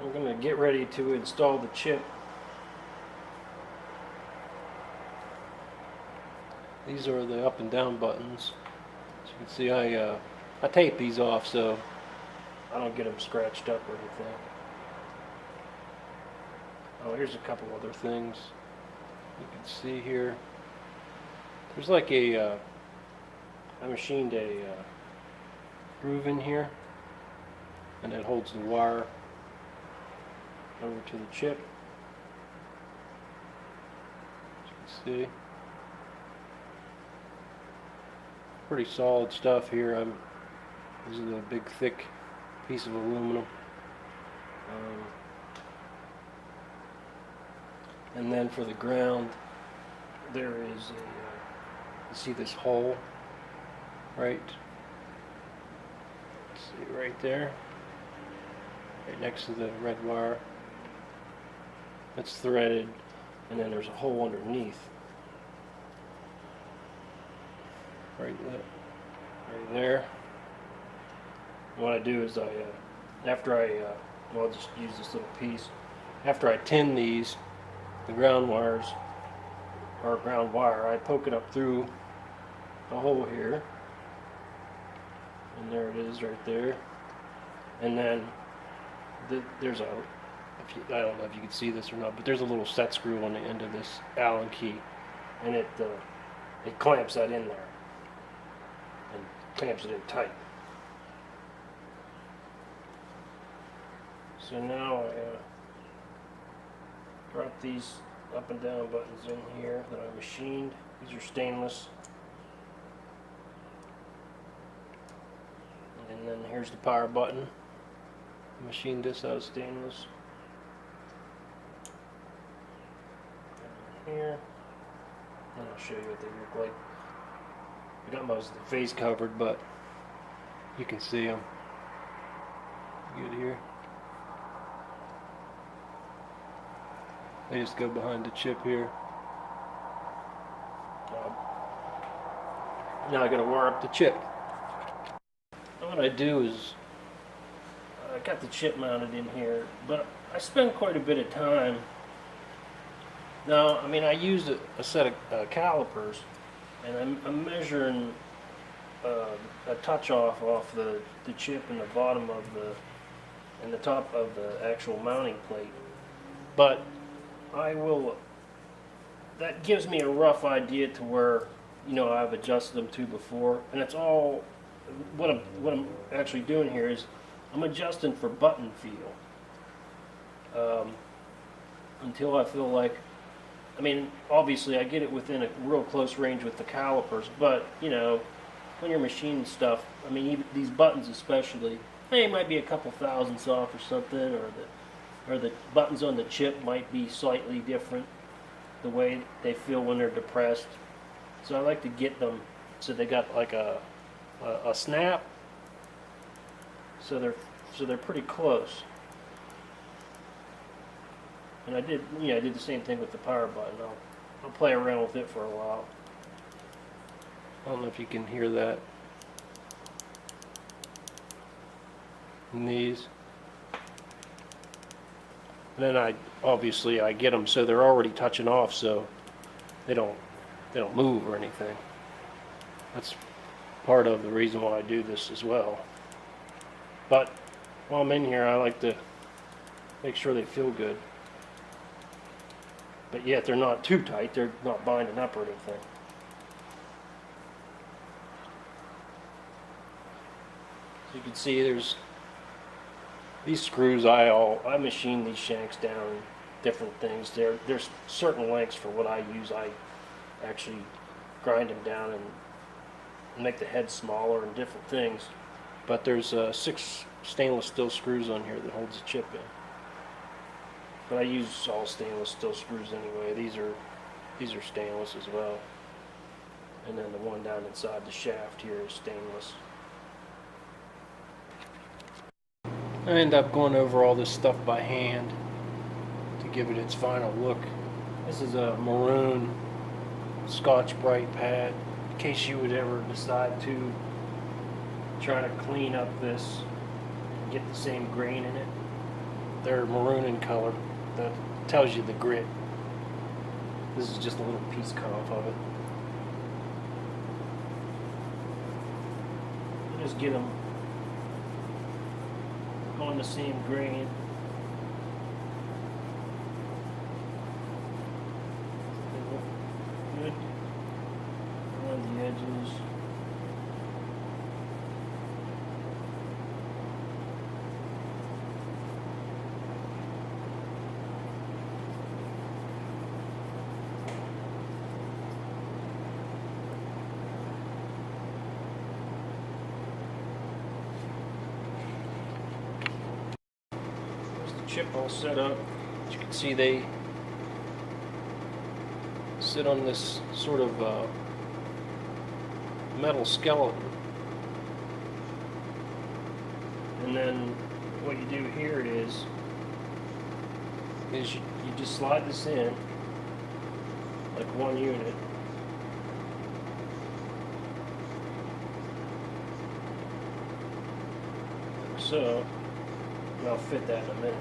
I'm going to get ready to install the chip. These are the up and down buttons. As you can see, I tape these off so I don't get them scratched up or anything. Oh, here's a couple other things you can see here. There's like I machined a groove in here, and it holds the wire over to the chip. As you can see, pretty solid stuff here. This is a big thick piece of aluminum. And then for the ground, there is you see this hole, right? Let's see, right there, right next to the red wire. It's threaded, and then there's a hole underneath, right there. And what I do is after I'll just use this little piece. After I tin these, the ground wires, or ground wire, I poke it up through the hole here, and there it is right there. And then there's a, I don't know if you can see this or not, but there's a little set screw on the end of this Allen key, and it clamps that in there, and clamps it in tight. So now I drop these up and down buttons in here that I machined. These are stainless. And then here's the power button. I machined this out of stainless. Down here. And I'll show you what they look like. I got most of the face covered, but you can see them. Good here. They just go behind the chip here. Now I gotta wire up the chip. What I do is, I got the chip mounted in here, but I spend quite a bit of time. Now, I mean, I used a set of calipers, and I'm measuring a touch off the chip in the bottom of and the top of the actual mounting plate. But that gives me a rough idea to where, I've adjusted them to before, and it's all, what I'm actually doing here is I'm adjusting for button feel, until I feel like, I mean, obviously I get it within a real close range with the calipers, but, when you're machining stuff, I mean, even these buttons especially, they might be a couple thousandths off or something, or the buttons on the chip might be slightly different, the way they feel when they're depressed. So I like to get them so they got like a snap, so they're pretty close. And I did the same thing with the power button. I'll play around with it for a while. I don't know if you can hear that. And these. And then I get them so they're already touching off, so they don't move or anything. That's part of the reason why I do this as well. But while I'm in here, I like to make sure they feel good. But yet they're not too tight, they're not binding up or anything. So you can see there's these screws. I machine these shanks down different things. There's certain lengths for what I use. I actually grind them down and make the head smaller and different things. But there's 6 stainless steel screws on here that holds the chip in. But I use all stainless steel screws anyway. These are stainless as well. And then the one down inside the shaft here is stainless. I end up going over all this stuff by hand to give it its final look. This is a maroon Scotch-Brite pad, in case you would ever decide to try to clean up this, get the same grain in it. They're maroon in color. That tells you the grit. This is just a little piece cut off of it. Just get them on the same grain. They look good around the edges. Chip all set up. As you can see, they sit on this sort of metal skeleton, and then what you do here is you just slide this in like one unit, like so. And I'll fit that in a minute.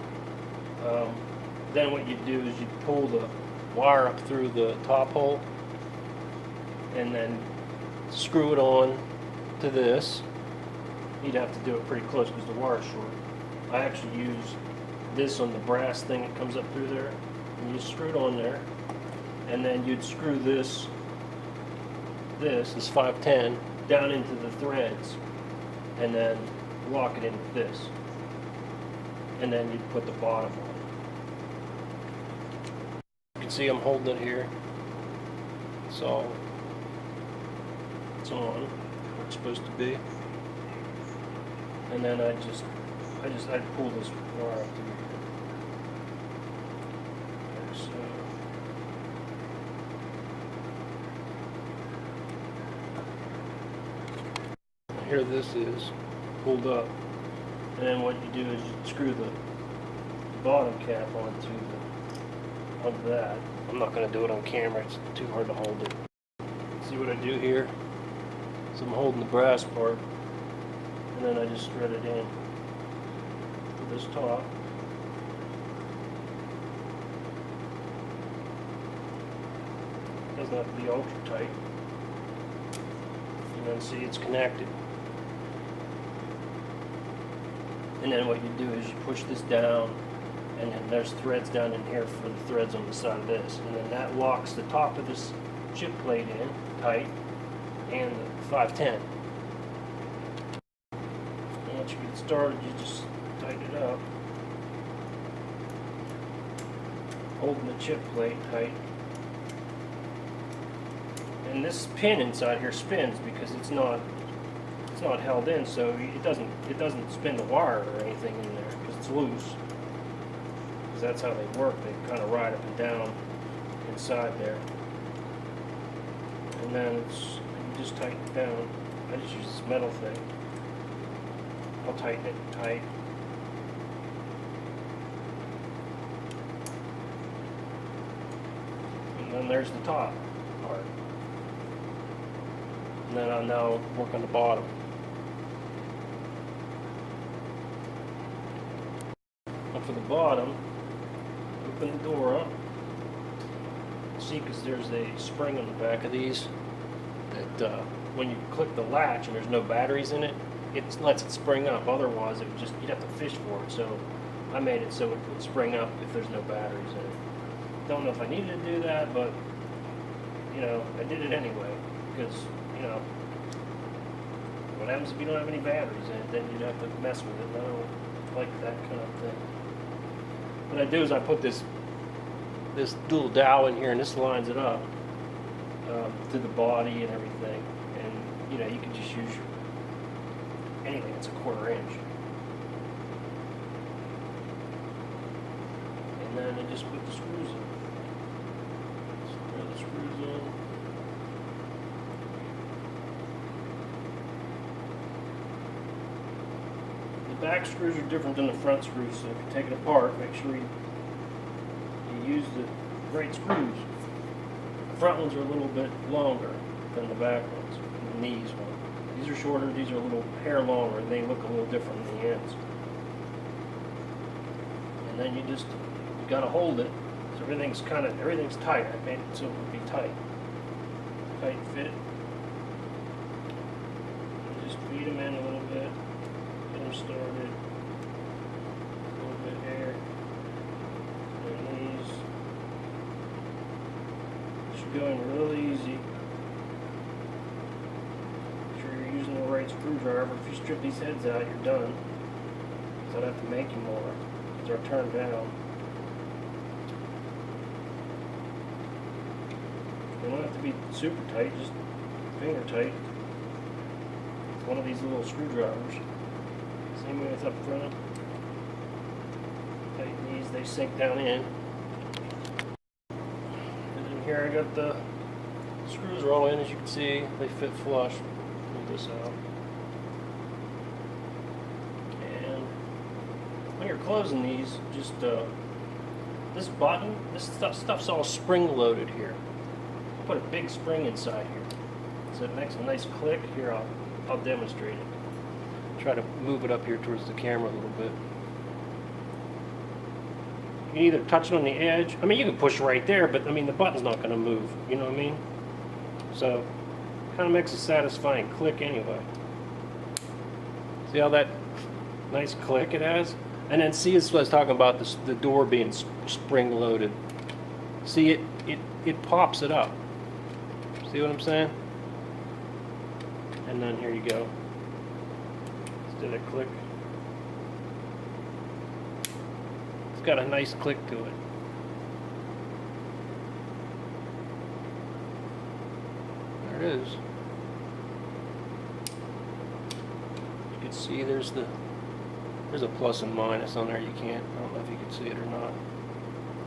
Then what you do is you pull the wire up through the top hole and then screw it on to this. You'd have to do it pretty close because the wire's short. I actually use this on the brass thing that comes up through there, and you screw it on there, and then you'd screw this 510 down into the threads, and then lock it in with this, and then you'd put the bottom on. You can see I'm holding it here, so it's on where it's supposed to be, and then I'd pull this wire up through here. Okay, so here this is pulled up, and then what you do is you screw the bottom cap onto that. I'm not going to do it on camera, it's too hard to hold it. See what I do here? So I'm holding the brass part, and then I just thread it in to this top. It doesn't have to be ultra tight. And then see, it's connected. And then what you do is you push this down, and then there's threads down in here for the threads on the side of this. And then that locks the top of this chip plate in tight, and the 510. And once you get started, you just tighten it up, holding the chip plate tight. And this pin inside here spins because it's not held in, so it doesn't spin the wire or anything in there because it's loose. Because that's how they work. They kind of ride up and down inside there. And then you just tighten it down. I just use this metal thing. I'll tighten it tight. And then there's the top part. And then I'll now work on the bottom. And for the bottom, open the door up. See, because there's a spring on the back of these that when you click the latch and there's no batteries in it, it lets it spring up. Otherwise, it would you'd have to fish for it. So I made it so it would spring up if there's no batteries in it. Don't know if I needed to do that, but you know, I did it anyway because you know, what happens if you don't have any batteries in it? Then you'd have to mess with it. And I don't like that kind of thing. What I do is I put this little dowel in here, and this lines it up to the body and everything. And you know, you can just use anything that's a 1/4 inch. And then I just put the screws in. Throw the screws in. The back screws are different than the front screws, so if you take it apart, make sure you use the right screws. The front ones are a little bit longer than the back ones, than these ones. These are shorter, these are a little hair longer, and they look a little different in the ends. and then you gotta hold it. So everything's tight. I made it so it would be tight. Tight fit. And just feed them in a little bit. Get them started. A little bit here. And these should go in real easy. Make sure you're using the right screwdriver. If you strip these heads out, you're done. So I don't have to make you more. They're turned down. They don't have to be super tight, just finger tight. It's one of these little screwdrivers. Same way it's up front. Tighten these, they sink down in. And then here I got the screws are all in, as you can see. They fit flush. Move this out. And when you're closing these, just this button, this stuff's all spring loaded here. Put a big spring inside here, so it makes a nice click. Here, I'll demonstrate it. Try to move it up here towards the camera a little bit. You can either touch it on the edge. I mean, you can push right there, but I mean, the button's not going to move. You know what I mean? So, kind of makes a satisfying click anyway. See how that nice click it has? And then see, this is what I was talking about, the door being spring loaded. See, it pops it up. See what I'm saying? And then here you go. Instead of click. It's got a nice click to it. There it is. You can see there's a plus and minus on there. You can't, I don't know if you can see it or not.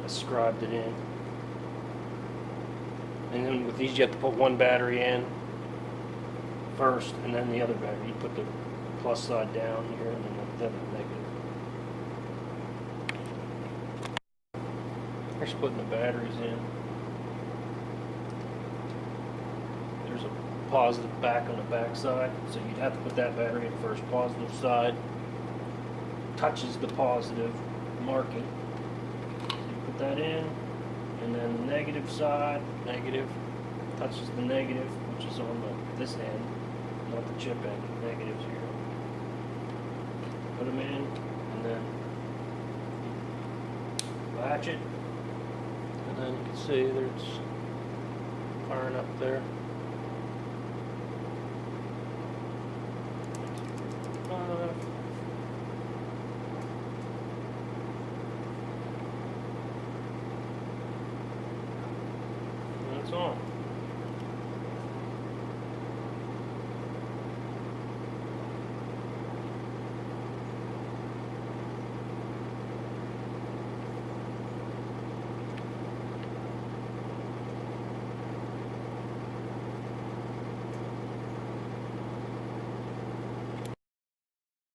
I scribed it in. And then with these you have to put one battery in first and then the other battery. You put the plus side down here and then the negative. Here's putting the batteries in. There's a positive back on the back side, so you'd have to put that battery in first. Positive side touches the positive marking. So you put that in. And then the negative side, negative, touches the negative, which is on this end, not the chip end, the negatives here. Put them in, and then latch it, and then you can see there's firing up there. It's on.